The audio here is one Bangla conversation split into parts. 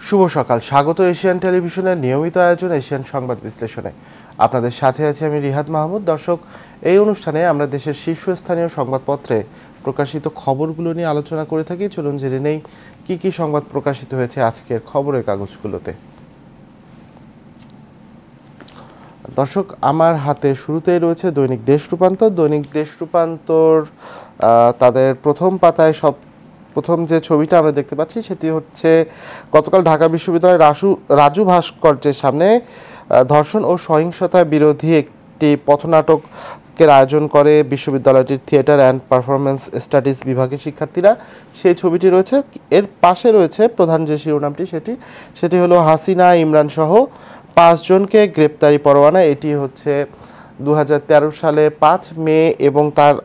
শুভ সকাল, স্বাগত এশিয়ান টেলিভিশনের নিয়মিত আয়োজন এশিয়ান সংবাদ বিশ্লেষণে। আপনাদের সাথে আছি আমি রিহাদ মাহমুদ। দর্শক, এই অনুষ্ঠানে আমরা দেশের শীর্ষস্থানীয় সংবাদপত্রে প্রকাশিত খবরগুলো নিয়ে আলোচনা করে থাকি। চলুন জেনে নেই কি কি সংবাদ প্রকাশিত হয়েছে আজকের খবরের কাগজগুলোতে। দর্শক, আমার হাতে শুরুতেই রয়েছে দৈনিক দেশ রূপান্তর। দৈনিক দেশ রূপান্তর তাদের প্রথম পাতায় প্রথম যে ছবিটা আমরা দেখতে পাচ্ছি সেটি হচ্ছে গতকাল ঢাকা বিশ্ববিদ্যালয়ের রাজু ভাস্কর্যের সামনে ধর্ষণ ও সহিংসতা বিরোধী একটি পথনাটকের আয়োজন করে বিশ্ববিদ্যালয়টির থিয়েটার অ্যান্ড পারফরমেন্স স্টাডিজ বিভাগের শিক্ষার্থীরা। সেই ছবিটি রয়েছে। এর পাশে রয়েছে প্রধান যে শিরোনামটি সেটি হলো হাসিনা ইমরান সহ 5 জনকে গ্রেপ্তারি পরোয়ানা। এটি হচ্ছে 2013 সালে 5 মে এবং তার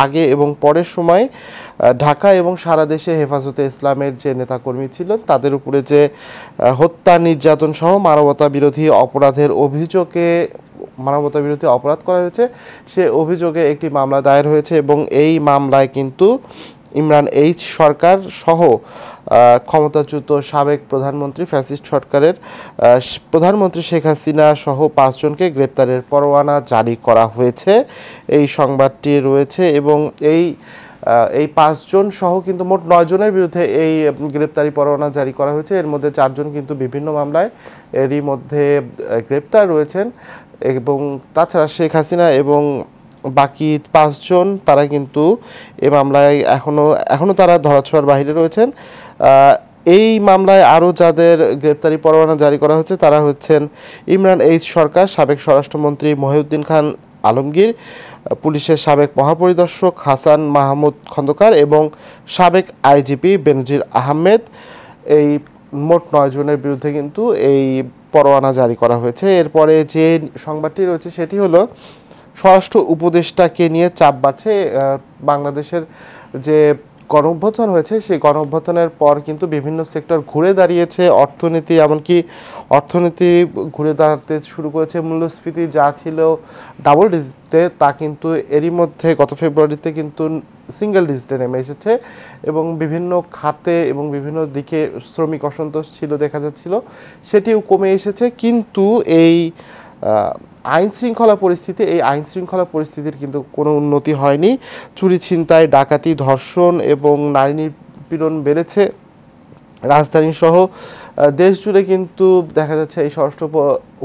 আগে এবং পরের সময় ঢাকা এবং সারা দেশে হেফাজতে ইসলামের যে নেতাকর্মী ছিলেন তাদের উপরে যে হত্যা, নির্যাতন সহ মানবতা বিরোধী অপরাধ করা হয়েছে, সে অভিযোগে একটি মামলা দায়ের হয়েছে এবং এই মামলায় কিন্তু ইমরান এইচ সরকার সহ ক্ষমতাচ্যুত সাবেক প্রধানমন্ত্রী ফ্যাসিস্ট সরকারের প্রধানমন্ত্রী শেখ হাসিনা সহ 5 জনকে গ্রেপ্তারের পরোয়ানা জারি করা হয়েছে, এই সংবাদটি রয়েছে। এবং এই 5 জন সহ কিন্তু মোট 9 জনের বিরুদ্ধে এই গ্রেপ্তারি পরোয়ানা জারি করা হয়েছে। এর মধ্যে 4 জন কিন্তু বিভিন্ন মামলায় এরই মধ্যে গ্রেপ্তার রয়েছেন এবং তাছাড়া শেখ হাসিনা এবং বাকি 5 জন তারা কিন্তু এই মামলায় এখনো তারা ধরাছোঁয়ার বাইরে রয়েছেন। এই মামলায় আরও যাদের গ্রেপ্তারি পরোয়ানা জারি করা হয়েছে তারা হচ্ছেন ইমরান এইচ সরকার, সাবেক স্বরাষ্ট্রমন্ত্রী মহিউদ্দিন খান আলমগীর, পুলিশের সাবেক মহাপরিদর্শক হাসান মাহমুদ খন্দকার এবং সাবেক আইজিপি বেনজির আহমেদ। এই মোট 9 জনের বিরুদ্ধে কিন্তু এই পরোয়ানা জারি করা হয়েছে। এরপরে যে সংবাদটি রয়েছে সেটি হলো স্বরাষ্ট্র উপদেষ্টাকে নিয়ে চাপ বাড়ছে। বাংলাদেশের যে গণঅভ্যুত্থান হয়েছে সেই গণঅভ্যুত্থানের পর কিন্তু বিভিন্ন সেক্টর ঘুরে দাঁড়িয়েছে, অর্থনীতি ঘুরে দাঁড়াতে শুরু করেছে। মূল্যস্ফীতি যা ছিল ডাবল ডিজিটে তা কিন্তু এরই মধ্যে গত ফেব্রুয়ারিতে কিন্তু সিঙ্গেল ডিজিটে নেমে এসেছে এবং বিভিন্ন খাতে এবং বিভিন্ন দিকে শ্রমিক অসন্তোষ ছিল দেখা যাচ্ছিল, সেটিও কমে এসেছে। কিন্তু এই আইন শৃঙ্খলা পরিস্থিতির কিন্তু কোনো উন্নতি হয়নি। চুরি, ছিনতাই, ডাকাতি, ধর্ষণ এবং নারী নিপীড়ন বেড়েছে রাজধানী সহ দেশ জুড়ে। কিন্তু দেখা যাচ্ছে এই স্বরাষ্ট্র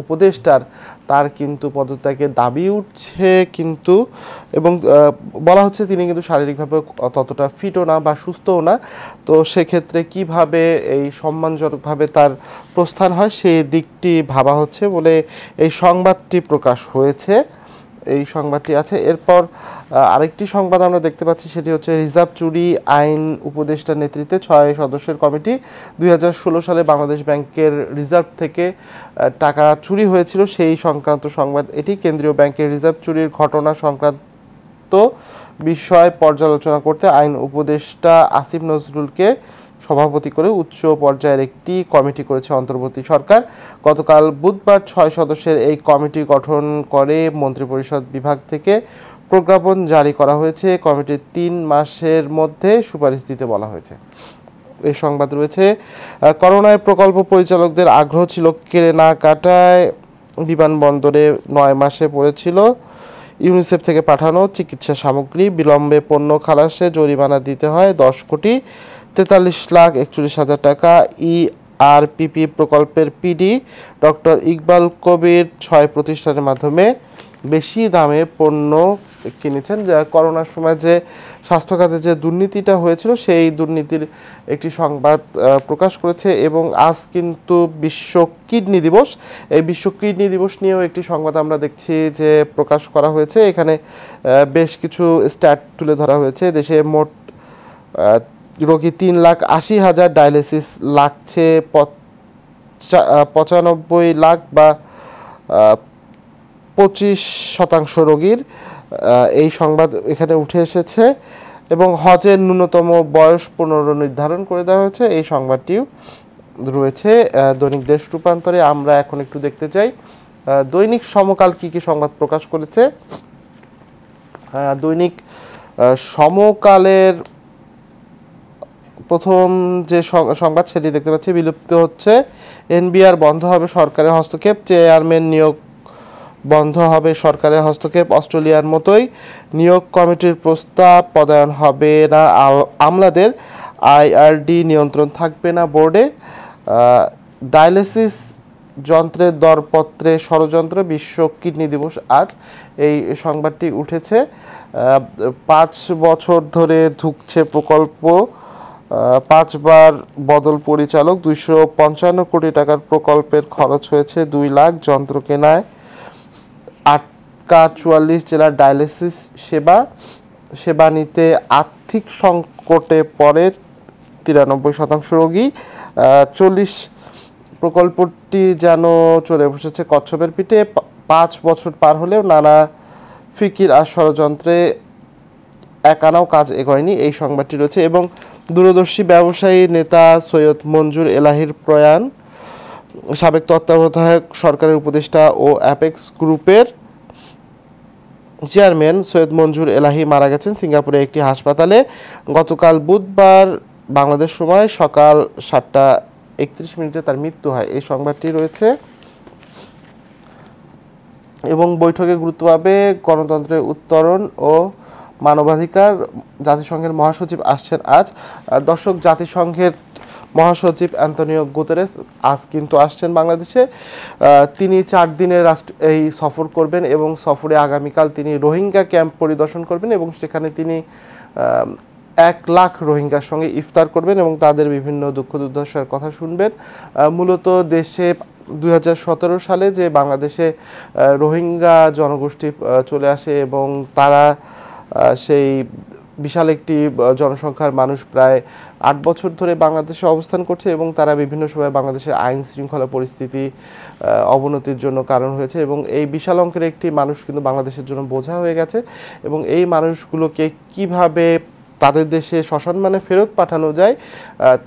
উপদেষ্টার তার কিন্তু পদত্যাগের দাবি উঠছে কিন্তু, এবং বলা হচ্ছে তিনি কিন্তু শারীরিকভাবে ততটা ফিটও না বা সুস্থও না। তো সেক্ষেত্রে কিভাবে এই সম্মানজনকভাবে তার প্রস্থান হয় সেই দিকটি ভাবা হচ্ছে বলে এই সংবাদটি প্রকাশ হয়েছে। এই সংবাদটি আছে। এরপর আরেকটি সংবাদ আমরা দেখতে পাচ্ছি সেটি হচ্ছে রিজার্ভ চুরি আইন উপদেষ্টার নেতৃত্বে 6 সদস্যের কমিটি। 2016 সালে বাংলাদেশ ব্যাংকের রিজার্ভ থেকে টাকা চুরি হয়েছিল সেই সংক্রান্ত সংবাদ এটি। কেন্দ্রীয় ব্যাংকের রিজার্ভ চুরির ঘটনা সংক্রান্ত বিষয় পর্যালোচনা করতে আইন উপদেষ্টা আসিফ নজরুলকে সভাপতি করে উচ্চ পর্যায়ের একটি কমিটি করেছে অন্তর্বর্তী সরকার। গতকাল বুধবার 6 সদস্যের এই কমিটি গঠন করে মন্ত্রিপরিষদ বিভাগ থেকে প্রজ্ঞাপন জারি করা হয়েছে। কমিটির 3 মাসের মধ্যে সুপারিশ দিতে বলা হয়েছে। এই সংবাদ রয়েছে। করোনায় প্রকল্প পরিচালকদের আগ্রহ ছিল কেনাকাটায়। বিমানবন্দরে 9 মাসে পড়েছিল ইউনিসেফ থেকে পাঠানো চিকিৎসা সামগ্রী। বিলম্বে পণ্য খালাসে জরিমানা দিতে হয় 10 কোটি 43,41,000 টাকা। ERPP প্রকল্পের পিডি ডক্টর ইকবাল কবির 6 প্রতিষ্ঠানের মাধ্যমে বেশি দামে পণ্য কিনেছেন। যা করোনার সময় যে স্বাস্থ্য খাতে যে দুর্নীতিটা হয়েছিল সেই দুর্নীতির একটি সংবাদ প্রকাশ করেছে। এবং আজ কিন্তু বিশ্ব কিডনি দিবস। এই বিশ্ব কিডনি দিবস নিয়েও একটি সংবাদ আমরা দেখছি যে প্রকাশ করা হয়েছে। এখানে বেশ কিছু স্ট্যাট তুলে ধরা হয়েছে। দেশে মোট রোগী 3,80,000, ডায়ালিসিস লাগছে 95 লাখ বা 25% রোগীর, এই সংবাদ এখানে উঠে এসেছে। এবং হজের ন্যূনতম বয়স 15 নির্ধারণ করে দেওয়া হয়েছে, এই সংবাদটিও রয়েছে দৈনিক দেশ রূপান্তরে। আমরা এখন একটু দেখতে চাই দৈনিক সমকাল কি কি সংবাদ প্রকাশ করেছে। দৈনিক সমকালের প্রথম যে সংবাদ সেটি দেখতে পাচ্ছি, বিলুপ্ত হচ্ছে এনবিআর, বন্ধ হবে সরকারের হস্তক্ষেপ, চেয়ারম্যান নিয়োগ বন্ধ হবে সরকারের হস্তক্ষেপ, অস্ট্রেলিয়ার মতোই নিয়োগ কমিটির প্রস্তাব, পদায়ন হবে না আমলাদের, আইআরডি নিয়ন্ত্রণ থাকবে না বোর্ডে, ডায়ালিসিস যন্ত্রের দরপত্রে ষড়যন্ত্র, বিশ্ব কিডনি দিবস আজ, এই সংবাদটি উঠেছে। 5 বছর ধরে ধুঁকছে প্রকল্প, 5 বার বদল পরিচালক, 255 কোটি টাকার প্রকল্পের খরচ হয়েছে 2 লাখ, যন্ত্র কেনায় আটকা 44 জেলার ডায়ালিসিস সেবা নিতে আর্থিক সংকটে পড়ে 93% রোগী, 40 প্রকল্পটি যেন চলে বসেছে কচ্ছপের পিঠে, 5 বছর পার হলেও নানা ফিকির আর ষড়যন্ত্রে এক আনাও কাজ এগোয়নি, এই সংবাদটি রয়েছে। এবং দূরদর্শী ব্যবসায়ী নেতা সৈয়দ মঞ্জুর এলাহির প্রয়াণ, সাবেক তত্ত্বাবধায়ক সরকারের উপদেষ্টা ও অ্যাপেক্স গ্রুপের চেয়ারম্যান সৈয়দ মঞ্জুর এলাহি মারা গেছেন সিঙ্গাপুরে একটি হাসপাতালে গতকাল বুধবার বাংলাদেশ সময় সকাল 7:31 তার মৃত্যু হয়, এই সংবাদটি রয়েছে। এবং বৈঠকে গুরুত্ব পাবে গণতন্ত্রের উত্তরণ ও মানবাধিকার, জাতিসংঘের মহাসচিব আসছেন আজ। দর্শক, জাতিসংঘের মহাসচিব অ্যান্তনিও গুতেরেস আজ কিন্তু আসছেন বাংলাদেশে। তিনি 4 দিনের এই সফর করবেন এবং সফরে আগামীকাল তিনি রোহিঙ্গা ক্যাম্প পরিদর্শন করবেন এবং সেখানে তিনি 1 লাখ রোহিঙ্গার সঙ্গে ইফতার করবেন এবং তাদের বিভিন্ন দুঃখ দুর্দশার কথা শুনবেন। মূলত দেশে 2017 সালে যে বাংলাদেশে রোহিঙ্গা জনগোষ্ঠী চলে আসে এবং তারা সেই বিশাল একটি জনসংখ্যার মানুষ প্রায় 8 বছর ধরে বাংলাদেশে অবস্থান করছে এবং তারা বিভিন্ন সময় বাংলাদেশের আইন শৃঙ্খলা পরিস্থিতি অবনতির জন্য কারণ হয়েছে এবং এই বিশাল অঙ্কের একটি মানুষ কিন্তু বাংলাদেশের জন্য বোঝা হয়ে গেছে এবং এই মানুষগুলোকে কিভাবে তাদের দেশে সসম্মানে ফেরত পাঠানো যায়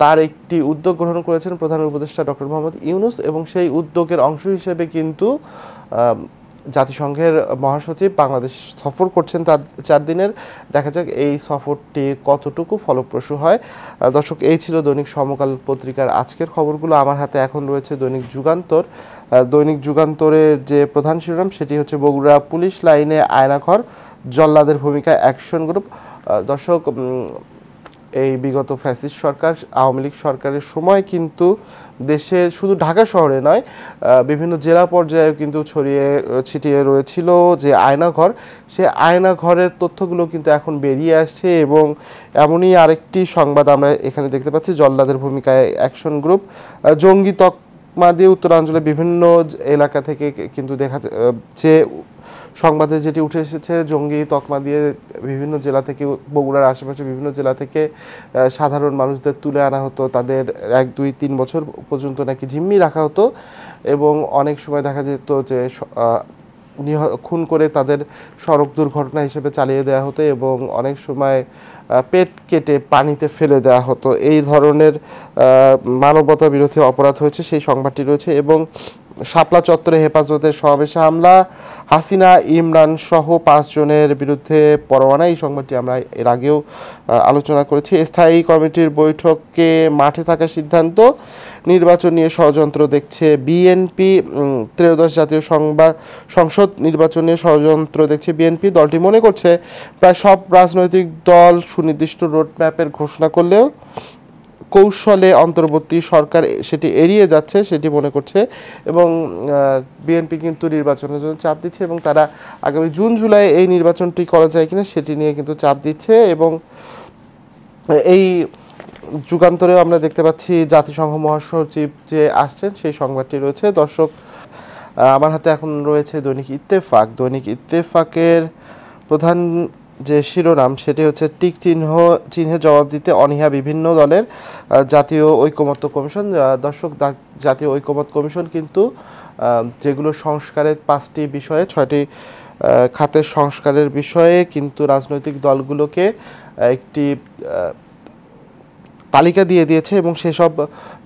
তার একটি উদ্যোগ গ্রহণ করেছেন প্রধান উপদেষ্টা ডক্টর মোহাম্মদ ইউনূস এবং সেই উদ্যোগের অংশ হিসেবে কিন্তু জাতিসংঘের মহাসচিব বাংলাদেশ সফর করছেন তার 4 দিনের। দেখা যাক এই সফরটি কতটুকু ফলপ্রসূ হয়। দর্শক, এই ছিল দৈনিক সমকাল পত্রিকার আজকের খবরগুলো। আমার হাতে এখন রয়েছে দৈনিক যুগান্তর। দৈনিক যুগান্তরের যে প্রধান শিরোনাম সেটি হচ্ছে বগুড়া পুলিশ লাইনে আয়নাঘর, জল্লাদের ভূমিকায় অ্যাকশন গ্রুপ। দর্শক, এই বিগত ফ্যাসিস্ট সরকার আওয়ামী লীগ সরকারের সময় কিন্তু দেশের শুধু ঢাকা শহরে নয় বিভিন্ন জেলা পর্যায়ে কিন্তু ছড়িয়ে ছিটিয়ে রয়েছিল যে আয়নাঘর, সে আয়নাঘরের তথ্যগুলো কিন্তু এখন বেরিয়ে আসছে এবং এমনই আরেকটি সংবাদ আমরা এখানে দেখতে পাচ্ছি, জল্লাদের ভূমিকায় অ্যাকশন গ্রুপ। জঙ্গি তকমা দিয়ে উত্তরাঞ্চলে বিভিন্ন এলাকা থেকে কিন্তু দেখা যে সংবাদে যেটি উঠে এসেছে, জঙ্গি তকমা দিয়ে বিভিন্ন জেলা থেকে বগুড়ার আশেপাশে বিভিন্ন জেলা থেকে সাধারণ মানুষদের তুলে আনা হতো, তাদের 1, 2, 3 বছর পর্যন্ত নাকি জিম্মি রাখা হতো এবং অনেক সময় দেখা যেত যে খুন করে তাদের সড়ক দুর্ঘটনা হিসেবে চালিয়ে দেওয়া হতো এবং অনেক সময় পেট কেটে পানিতে ফেলে দেওয়া হতো। এই ধরনের মানবতা বিরোধী অপরাধ হয়েছে, সেই সংবাদটি রয়েছে। এবং শাপলা চত্বরে হেফাজতের সমাবেশে হামলা, হাসিনা ইমরান সহ 5 জনের বিরুদ্ধে পরোয়ানা, এই সংবাদটি আমরা এর আগেও আলোচনা করেছি। স্থায়ী কমিটির বৈঠকে মাঠে থাকার সিদ্ধান্ত, নির্বাচন নিয়ে ষড়যন্ত্র দেখছে বিএনপি। 13দশ জাতীয় সংসদ নির্বাচন নিয়ে ষড়যন্ত্র দেখছে বিএনপি। দলটি মনে করছে প্রায় সব রাজনৈতিক দল সুনির্দিষ্ট রোডম্যাপের ঘোষণা করলেও কৌশলে অন্তর্বর্তী সরকার সেটি এড়িয়ে যাচ্ছে সেটি মনে করছে এবং বিএনপি কিন্তু নির্বাচনের জন্য চাপ দিচ্ছে এবং তারা আগামী জুন জুলাই এই নির্বাচনটি করা যায় কিনা সেটি নিয়ে কিন্তু চাপ দিচ্ছে। এবং এই যুগান্তরেও আমরা দেখতে পাচ্ছি জাতিসংঘ মহাসচিব যে আসছেন সেই সংবাদটি রয়েছে। দর্শক, আমার হাতে এখন রয়েছে দৈনিক ইত্তেফাক। দৈনিক ইত্তেফাকের প্রধান যে শিরোনাম সেটি হচ্ছে টিক চিহ্নে জবাব দিতে অনীহা বিভিন্ন দলের, জাতীয় ঐকমত্য কমিশন। দর্শক, জাতীয় ঐকমত্য কমিশন কিন্তু যেগুলো সংস্কারের 5টি বিষয়ে 6টি খাতের সংস্কারের বিষয়ে কিন্তু রাজনৈতিক দলগুলোকে একটি তালিকা দিয়ে দিয়েছে এবং সেসব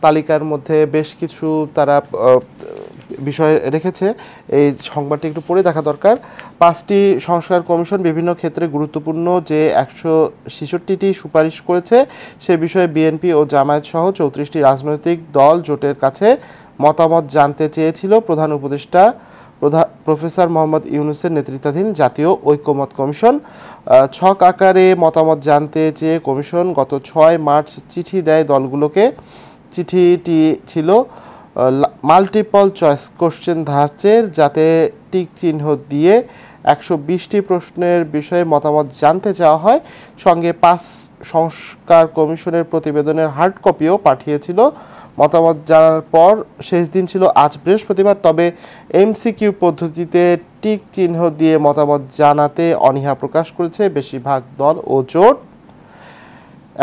তালিকার মধ্যে বেশ কিছু তারা বিষয় রেখেছে। এই সংবাদটি একটু পড়ে দেখা দরকার। 5টি সংস্কার কমিশন বিভিন্ন ক্ষেত্রে গুরুত্বপূর্ণ যে 166টি সুপারিশ করেছে সে বিষয়ে বিএনপি ও জামায়াত সহ 34টি রাজনৈতিক দল জোটের কাছে মতামত জানতে চেয়েছিল। প্রধান উপদেষ্টা প্রফেসর মোহাম্মদ ইউনূসের নেতৃত্বাধীন জাতীয় ঐকমত্য কমিশন ছক আকারে মতামত জানতে চেয়ে কমিশন গত 6 মার্চ চিঠি দেয় দলগুলোকে। চিঠিটি ছিল মাল্টিপল চয়েস কোশ্চেন ধাঁচের, যাতে টিক চিহ্ন দিয়ে 120টি প্রশ্নের বিষয়ে মতামত জানতে চাওয়া হয়। সঙ্গে 5 সংস্কার কমিশনের প্রতিবেদনের হার্ড কপিও পাঠিয়েছিল। মতামত জানার পর শেষ দিন ছিল আজ বৃহস্পতিবার। তবে এমসিকিউ পদ্ধতিতে টিক চিহ্ন দিয়ে মতামত জানাতে অনীহা প্রকাশ করেছে বেশিরভাগ দল ও জোট।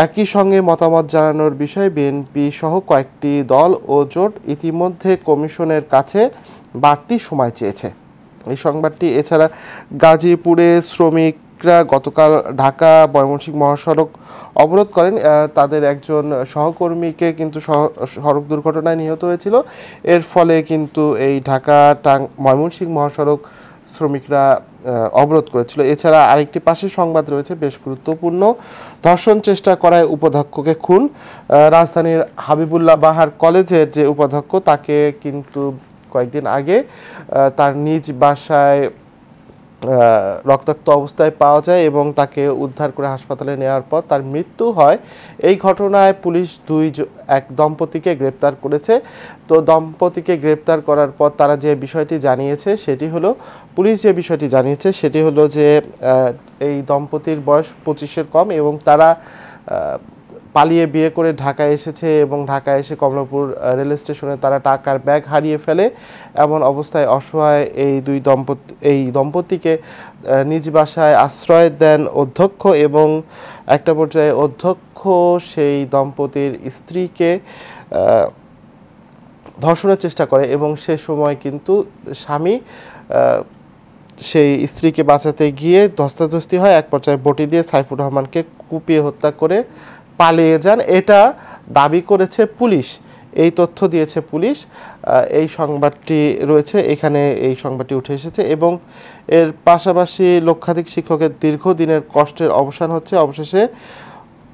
একই সঙ্গে মতামত জানানোর বিষয়ে বিএনপি সহ কয়েকটি দল ও জোট ইতিমধ্যে কমিশনের কাছে বাড়তি সময় চেয়েছে। এই সংবাদটি এছাড়া গাজীপুরে শ্রমিকরা গতকাল ঢাকা ময়মনসিংহ মহাসড়ক অবরোধ করেন। তাদের একজন সহকর্মীকে কিন্তু সড়ক দুর্ঘটনায় নিহত হয়েছিল। এর ফলে কিন্তু এই ঢাকা ময়মনসিংহ মহাসড়ক শ্রমিকরা অবরোধ করেছিল। এছাড়া আরেকটি পাশের সংবাদ রয়েছে বেশ গুরুত্বপূর্ণ। ধর্ষণ চেষ্টা করায় উপাধ্যক্ষকে খুন। রাজধানীর হাবিবুল্লাহ বাহার কলেজের যে উপাধ্যক্ষ তাকে কিন্তু কয়েকদিন আগে তার নিজ বাসায় রক্তাক্ত অবস্থায় পাওয়া যায় এবং তাকে উদ্ধার করে হাসপাতালে নেওয়ার পর তার মৃত্যু হয়। এই ঘটনায় পুলিশ এক দম্পতিকে গ্রেপ্তার করেছে। তো দম্পতিকে গ্রেপ্তার করার পর তারা যে বিষয়টি জানিয়েছে সেটি হলো, পুলিশ যে বিষয়টি জানিয়েছে সেটি হলো যে এই দম্পতির বয়স 25-এর কম এবং তারা পালিয়ে বিয়ে করে ঢাকায় এসেছে এবং ঢাকায় এসে কমলাপুর রেল স্টেশনে তারা টাকার ব্যাগ হারিয়ে ফেলে। এমন অবস্থায় অসহায় এই দম্পতিকে নিজ বাসায় আশ্রয় দেন অধ্যক্ষ এবং একটা পর্যায়ে অধ্যক্ষ সেই দম্পতির স্ত্রীকে ধর্ষণের চেষ্টা করে এবং সে সময় কিন্তু স্বামী সেই স্ত্রীকে বাঁচাতে গিয়ে ধস্তাধস্তি হয়। এক পর্যায়ে বটি দিয়ে সাইফুর রহমানকে কুপিয়ে হত্যা করে পালিয়ে যান। এটা দাবি করেছে পুলিশ, এই তথ্য দিয়েছে পুলিশ। এই সংবাদটি রয়েছে এখানে, এই সংবাদটি উঠে এসেছে এবং এর পাশাপাশি লক্ষাধিক শিক্ষকের দীর্ঘদিনের কষ্টের অবসান হচ্ছে। অবশেষে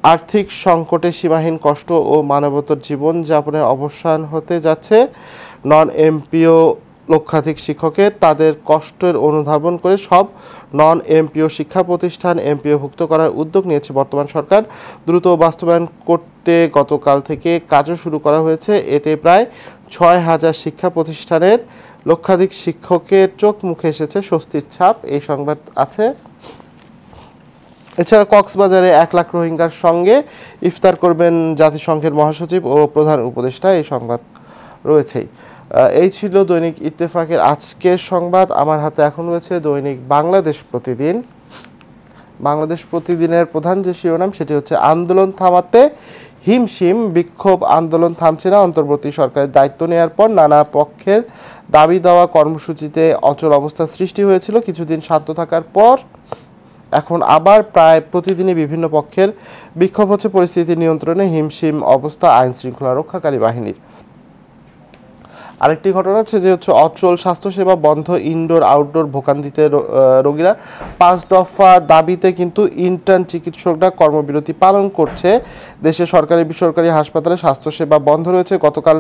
আর্থিক সংকটে সীমাহীন কষ্ট ও মানবতার জীবন যাপনের অবসান হতে যাচ্ছে। নন এমপিও লক্ষাধিক শিক্ষকের তাদের কষ্টের অনুধাবন করে সব নন এমপিও শিক্ষা প্রতিষ্ঠান এমপিওভুক্ত করার উদ্যোগ নিয়েছে বর্তমান সরকার। দ্রুত বাস্তবায়ন করতে গতকাল থেকে কাজও শুরু করা হয়েছে। এতে প্রায় 6,000 শিক্ষা প্রতিষ্ঠানের লক্ষাধিক শিক্ষকের চোখ মুখে এসেছে স্বস্তির ছাপ। এই সংবাদ আছে। এছাড়া কক্সবাজারে 1 লাখ রোহিঙ্গার সঙ্গে ইফতার করবেন জাতিসংঘের মহাসচিব ও প্রধান উপদেষ্টা। এই সংবাদ রয়েছেই। এই ছিল দৈনিক ইত্তেফাকের আজকের সংবাদ। আমার হাতে এখন রয়েছে দৈনিক বাংলাদেশ প্রতিদিন। বাংলাদেশ প্রতিদিনের প্রধান যে শিরোনাম সেটি হচ্ছে আন্দোলন থামাতে হিমশিম, বিক্ষোভ আন্দোলন থামছে না। অন্তর্বর্তী সরকারের দায়িত্ব নেওয়ার পর নানা পক্ষের দাবি দেওয়া কর্মসূচিতে অচল অবস্থা সৃষ্টি হয়েছিল। কিছুদিন শান্ত থাকার পর এখন আবার প্রায় প্রতিদিনই বিভিন্ন পক্ষের বিক্ষোভ হচ্ছে। পরিস্থিতি নিয়ন্ত্রণে হিমশিম অবস্থা আইন শৃঙ্খলা রক্ষাকারী বাহিনীর। আরেকটি ঘটনা আছে যে হচ্ছে অচল স্বাস্থ্যসেবা বন্ধ, ইনডোর আউটডোর ভোগান্তিতে রোগীরা। 5 দফা দাবিতে কিন্তু ইন্টার্ন চিকিৎসকরা কর্মবিরতি পালন করছে। দেশে সরকারি বেসরকারি হাসপাতালে স্বাস্থ্যসেবা বন্ধ রয়েছে। গতকাল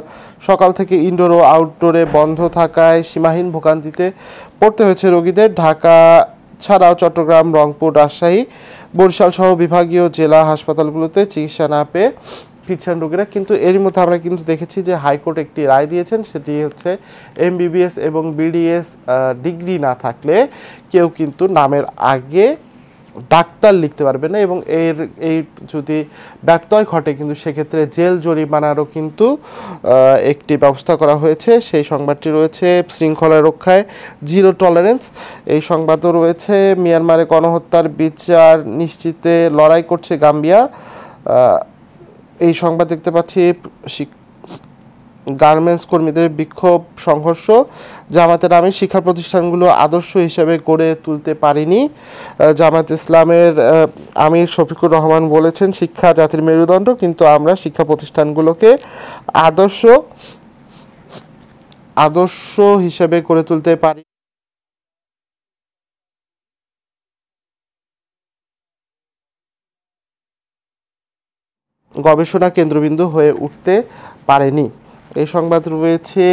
সকাল থেকে ইনডোর ও আউটডোরে বন্ধ থাকায় সীমাহীন ভোগান্তিতে পড়তে হয়েছে রোগীদের। ঢাকা ছাড়াও চট্টগ্রাম, রংপুর, রাজশাহী, বরিশাল সহ বিভাগীয় জেলা হাসপাতালগুলোতে চিকিৎসা না পেয়ে ফিরছেন রোগীরা। কিন্তু এরই মধ্যে আমরা কিন্তু দেখেছি যে হাইকোর্ট একটি রায় দিয়েছেন, সেটি হচ্ছে এমবিবিএস এবং বিডিএস ডিগ্রি না থাকলে কেউ কিন্তু নামের আগে ডাক্তার লিখতে পারবে না এবং এই যদি ব্যত্যয় ঘটে কিন্তু সেক্ষেত্রে জেল জরিমানারও কিন্তু একটি ব্যবস্থা করা হয়েছে। সেই সংবাদটি রয়েছে শৃঙ্খলা রক্ষায় জিরো টলারেন্স। এই সংবাদও রয়েছে মিয়ানমারে গণহত্যার বিচার নিশ্চিতে লড়াই করছে গাম্বিয়া। এই সংবাদ দেখতে পাচ্ছি গার্মেন্টস কর্মীদের বিক্ষোভ সংঘর্ষ। জামাতের নামে শিক্ষা প্রতিষ্ঠানগুলো আদর্শ হিসেবে গড়ে তুলতে পারেনি। জামাত ইসলামের আমির শফিকুর রহমান বলেছেন, শিক্ষা জাতির মেরুদণ্ড, কিন্তু আমরা শিক্ষা প্রতিষ্ঠানগুলোকে আদর্শ আদর্শ হিসেবে গড়ে তুলতে পারি। গবেষণা কেন্দ্রবিন্দু হয়ে উঠতে পারেনি। এই সংবাদ রয়েছে।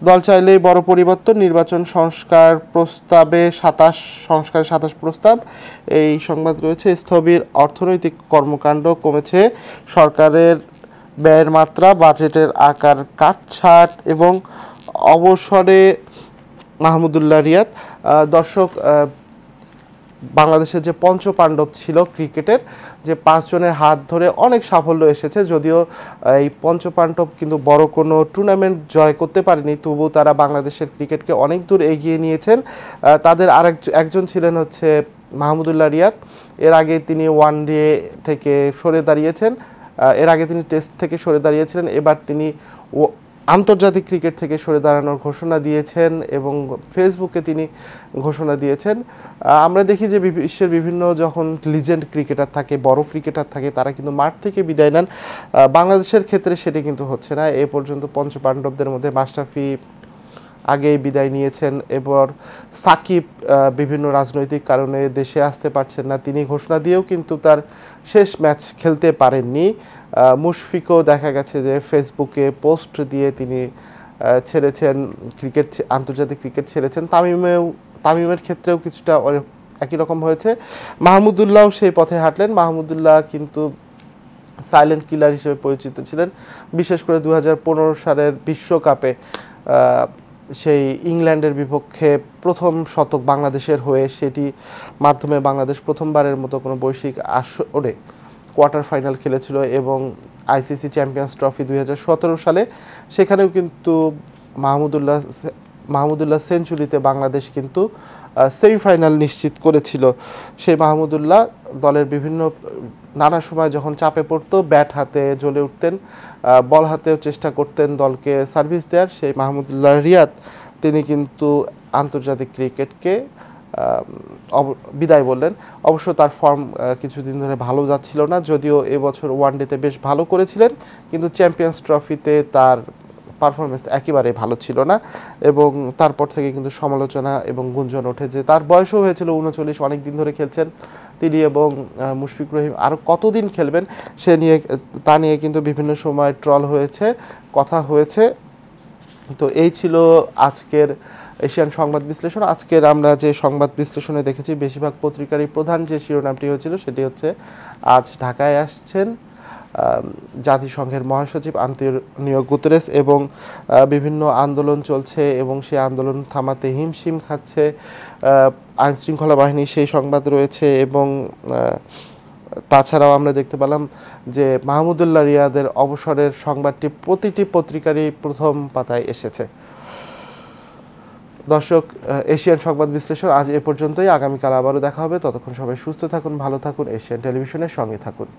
দল চাইলেই বড় পরিবর্তন, নির্বাচন সংস্কারে ২৭ প্রস্তাব। এই সংবাদ রয়েছে। স্থবির অর্থনৈতিক কর্মকাণ্ড, কমেছে সরকারের ব্যয়ের মাত্রা, বাজেটের আকার কাটছাঁট এবং অবসরে মাহমুদুল্লাহ রিয়াদ। দর্শক, বাংলাদেশের যে পঞ্চপাণ্ডব ছিল ক্রিকেটের, যে 5 জনের হাত ধরে অনেক সাফল্য এসেছে, যদিও এই পঞ্চপাণ্ডব কিন্তু বড় কোনো টুর্নামেন্ট জয় করতে পারেনি, তবু তারা বাংলাদেশের ক্রিকেটকে অনেক দূর এগিয়ে নিয়েছেন। তাদের একজন ছিলেন হচ্ছে মাহমুদুল্লাহ রিয়াদ। এর আগে তিনি ওয়ানডে থেকে সরে দাঁড়িয়েছেন, এর আগে তিনি টেস্ট থেকে সরে দাঁড়িয়েছিলেন, এবার তিনি আন্তর্জাতিক ক্রিকেট থেকে সরে দাঁড়ানোর ঘোষণা দিয়েছেন এবং ফেসবুকে তিনি ঘোষণা দিয়েছেন। আমরা দেখি যে বিশ্বের বিভিন্ন যখন লিজেন্ড ক্রিকেটার থাকে, বড় ক্রিকেটার থাকে, তারা কিন্তু মাঠ থেকে বিদায় নেন। বাংলাদেশের ক্ষেত্রে সেটি কিন্তু হচ্ছে না। এ পর্যন্ত পঞ্চপাণ্ডবদের মধ্যে মাশরাফি আগেই বিদায় নিয়েছেন, এবার সাকিব বিভিন্ন রাজনৈতিক কারণে দেশে আসতে পারছেন না, তিনি ঘোষণা দিয়েও কিন্তু তার শেষ ম্যাচ খেলতে পারেননি। মুশফিকও দেখা গেছে যে ফেসবুকে পোস্ট দিয়ে তিনি ছেড়েছেন ক্রিকেট, আন্তর্জাতিক ক্রিকেট ছেড়েছেন। তামিমের ক্ষেত্রেও কিছুটা একই রকম হয়েছে। মাহমুদুল্লাহও সেই পথে হাঁটলেন। মাহমুদুল্লাহ কিন্তু সাইলেন্ট কিলার হিসেবে পরিচিত ছিলেন, বিশেষ করে 2015 সালের বিশ্বকাপে সেই ইংল্যান্ডের বিপক্ষে প্রথম শতক বাংলাদেশের হয়ে, সেটি মাধ্যমে বাংলাদেশ প্রথমবারের মতো কোনো বৈশ্বিক আসরে কোয়ার্টার ফাইনাল খেলেছিল এবং আইসিসি চ্যাম্পিয়ন্স ট্রফি 2017 সালে সেখানেও কিন্তু মাহমুদুল্লাহ সেঞ্চুরিতে বাংলাদেশ কিন্তু সেমিফাইনাল নিশ্চিত করেছিল। সেই মাহমুদুল্লাহ দলের নানা সময় যখন চাপে পড়তো ব্যাট হাতে জ্বলে উঠতেন, বল হাতেও চেষ্টা করতেন দলকে সার্ভিস দেওয়ার। সেই মাহমুদুল্লাহ রিয়াদ তিনি কিন্তু আন্তর্জাতিক ক্রিকেটকে বিদায় বললেন। অবশ্য তার ফর্ম কিছুদিন ধরে ভালো যাচ্ছিল না, যদিও এবছর ওয়ানডেতে বেশ ভালো করেছিলেন, কিন্তু চ্যাম্পিয়ন্স ট্রফিতে তার পারফরমেন্স একেবারে ভালো ছিল না এবং তারপর থেকে কিন্তু সমালোচনা এবং গুঞ্জন ওঠে যে তার বয়সও হয়েছিল 39, অনেক দিন ধরে খেলছেন তিনি এবং মুশফিক রহিম আরও কতদিন খেলবেন তা নিয়ে কিন্তু বিভিন্ন সময় ট্রল হয়েছে, কথা হয়েছে। তো এই ছিল আজকের এশিয়ান সংবাদ বিশ্লেষণ। আজকের আমরা যে সংবাদ বিশ্লেষণে দেখেছি, বেশিরভাগ পত্রিকারই প্রধান যে শিরোনামটি হয়েছিল সেটি হচ্ছে আজ ঢাকায় আসছেন জাতিসংঘের মহাসচিব আন্তোনিও গুতেরেস এবং বিভিন্ন আন্দোলন চলছে এবং সেই আন্দোলন থামাতে হিমশিম খাচ্ছে আইনশৃঙ্খলা বাহিনী, সেই সংবাদ রয়েছে। এবং তাছাড়াও আমরা দেখতে পেলাম যে মাহমুদুল্লাহ রিয়াদের অবসরের সংবাদটি প্রতিটি পত্রিকারই প্রথম পাতায় এসেছে। দর্শক, এশিয়ান সংবাদ বিশ্লেষণ আজ এ পর্যন্তই। আগামীকাল আবারও দেখা হবে। ততক্ষণ সবাই সুস্থ থাকুন, ভালো থাকুন, এশিয়ান টেলিভিশনের সঙ্গে থাকুন।